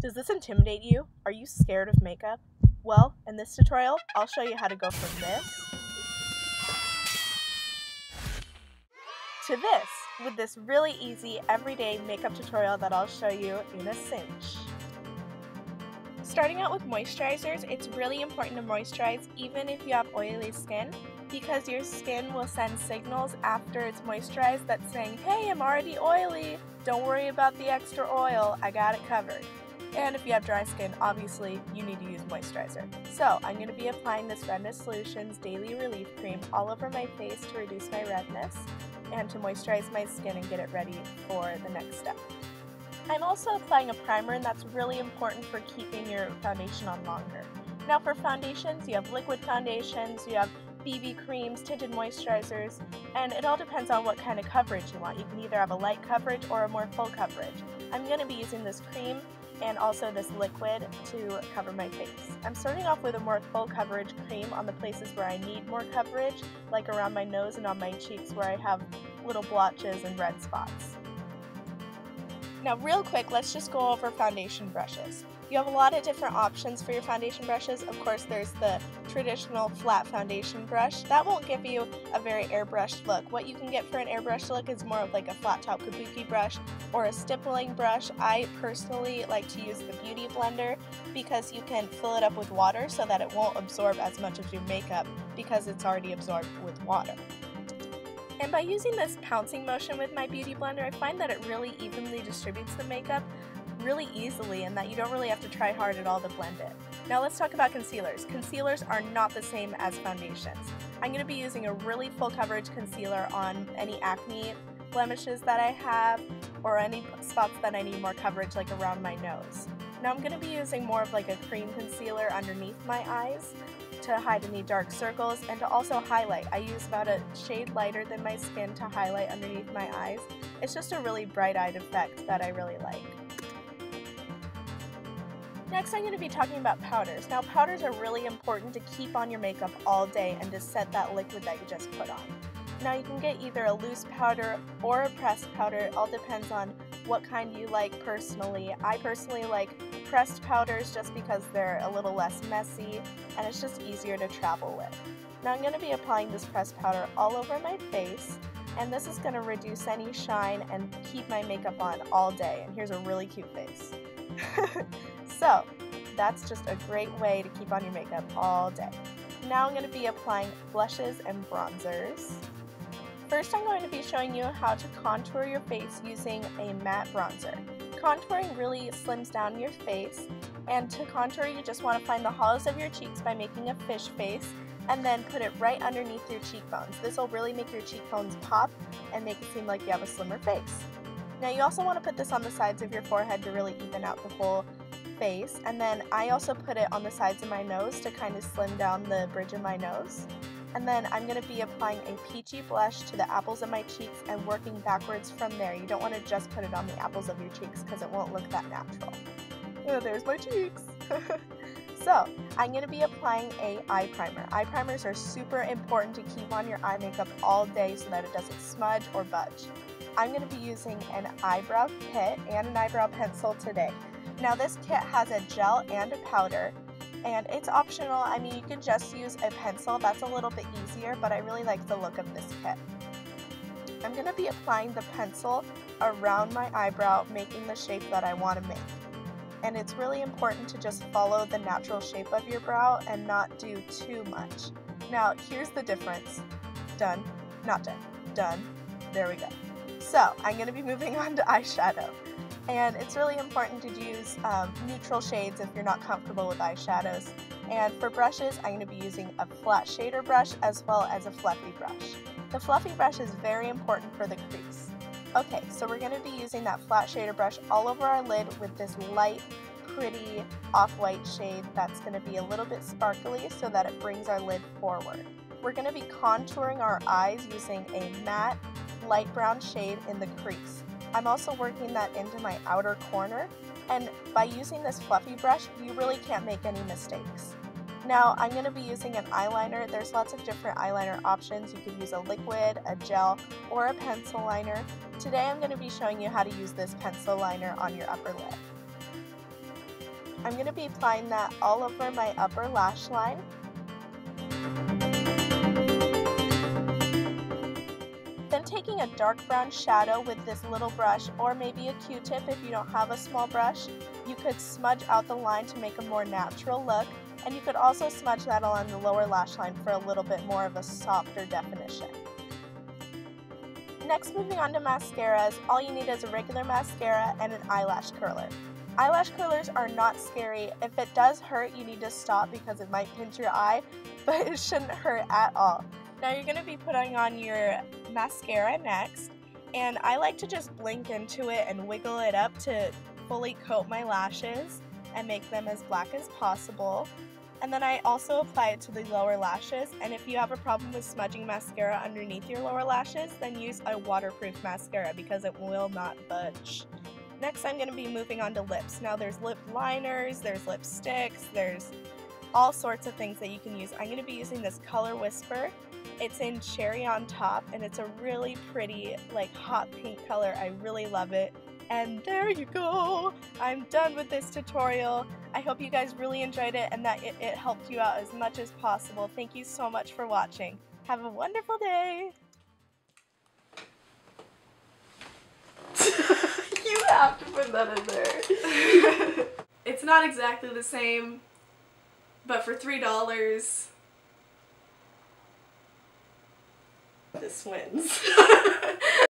Does this intimidate you? Are you scared of makeup? Well, in this tutorial, I'll show you how to go from this to this with this really easy everyday makeup tutorial that I'll show you in a cinch. Starting out with moisturizers, it's really important to moisturize even if you have oily skin, because your skin will send signals after it's moisturized that's saying, hey, I'm already oily, don't worry about the extra oil, I got it covered. And if you have dry skin, obviously you need to use moisturizer. So I'm going to be applying this Redness Solutions Daily Relief Cream all over my face to reduce my redness and to moisturize my skin and get it ready for the next step. I'm also applying a primer, and that's really important for keeping your foundation on longer. Now for foundations, you have liquid foundations, you have BB creams, tinted moisturizers, and it all depends on what kind of coverage you want. You can either have a light coverage or a more full coverage. I'm going to be using this cream and also this liquid to cover my face. I'm starting off with a more full coverage cream on the places where I need more coverage, like around my nose and on my cheeks where I have little blotches and red spots. Now real quick, let's just go over foundation brushes. You have a lot of different options for your foundation brushes. Of course, there's the traditional flat foundation brush. That won't give you a very airbrushed look. What you can get for an airbrushed look is more of like a flat top kabuki brush or a stippling brush. I personally like to use the Beauty Blender because you can fill it up with water so that it won't absorb as much of your makeup because it's already absorbed with water. And by using this pouncing motion with my Beauty Blender, I find that it really evenly distributes the makeup really easily and that you don't really have to try hard at all to blend it. Now let's talk about concealers. Concealers are not the same as foundations. I'm going to be using a really full coverage concealer on any acne blemishes that I have or any spots that I need more coverage, like around my nose. Now I'm going to be using more of like a cream concealer underneath my eyes to hide any dark circles and to also highlight. I use about a shade lighter than my skin to highlight underneath my eyes. It's just a really bright-eyed effect that I really like. Next, I'm going to be talking about powders. Now, powders are really important to keep on your makeup all day and to set that liquid that you just put on. Now, you can get either a loose powder or a pressed powder. It all depends on what kind you like personally. I personally like pressed powders just because they're a little less messy and it's just easier to travel with. Now, I'm going to be applying this pressed powder all over my face, and this is going to reduce any shine and keep my makeup on all day. And here's a really cute face. So that's just a great way to keep on your makeup all day. Now I'm going to be applying blushes and bronzers. First, I'm going to be showing you how to contour your face using a matte bronzer. Contouring really slims down your face, and to contour you just want to find the hollows of your cheeks by making a fish face and then put it right underneath your cheekbones. This will really make your cheekbones pop and make it seem like you have a slimmer face. Now you also want to put this on the sides of your forehead to really even out the whole face, and then I also put it on the sides of my nose to kind of slim down the bridge of my nose. And then I'm going to be applying a peachy blush to the apples of my cheeks and working backwards from there. You don't want to just put it on the apples of your cheeks because it won't look that natural. Oh, there's my cheeks! So, I'm going to be applying a eye primer. Eye primers are super important to keep on your eye makeup all day so that it doesn't smudge or budge. I'm going to be using an eyebrow kit and an eyebrow pencil today. Now this kit has a gel and a powder, and it's optional. I mean, you can just use a pencil, that's a little bit easier, but I really like the look of this kit. I'm going to be applying the pencil around my eyebrow, making the shape that I want to make. And it's really important to just follow the natural shape of your brow and not do too much. Now, here's the difference. Done, not done, done, there we go. So, I'm going to be moving on to eyeshadow. And it's really important to use neutral shades if you're not comfortable with eyeshadows. And for brushes, I'm going to be using a flat shader brush as well as a fluffy brush. The fluffy brush is very important for the crease. Okay, so we're going to be using that flat shader brush all over our lid with this light, pretty off-white shade that's going to be a little bit sparkly so that it brings our lid forward. We're going to be contouring our eyes using a matte, light brown shade in the crease. I'm also working that into my outer corner, and by using this fluffy brush, you really can't make any mistakes. Now, I'm going to be using an eyeliner. There's lots of different eyeliner options. You could use a liquid, a gel, or a pencil liner. Today I'm going to be showing you how to use this pencil liner on your upper lid. I'm going to be applying that all over my upper lash line. Then taking a dark brown shadow with this little brush, or maybe a Q-tip if you don't have a small brush, you could smudge out the line to make a more natural look, and you could also smudge that along the lower lash line for a little bit more of a softer definition. Next, moving on to mascaras, all you need is a regular mascara and an eyelash curler. Eyelash curlers are not scary. If it does hurt, you need to stop because it might pinch your eye, but it shouldn't hurt at all. Now you're going to be putting on your mascara next, and I like to just blink into it and wiggle it up to fully coat my lashes and make them as black as possible. And then I also apply it to the lower lashes, and if you have a problem with smudging mascara underneath your lower lashes, then use a waterproof mascara because it will not budge. Next, I'm going to be moving on to lips. Now there's lip liners, there's lipsticks, there's all sorts of things that you can use. I'm going to be using this Color Whisper. It's in Cherry on Top, and it's a really pretty, like, hot pink color. I really love it. And there you go! I'm done with this tutorial. I hope you guys really enjoyed it and that it helped you out as much as possible. Thank you so much for watching. Have a wonderful day! You have to put that in there. It's not exactly the same, but for $3, this wins.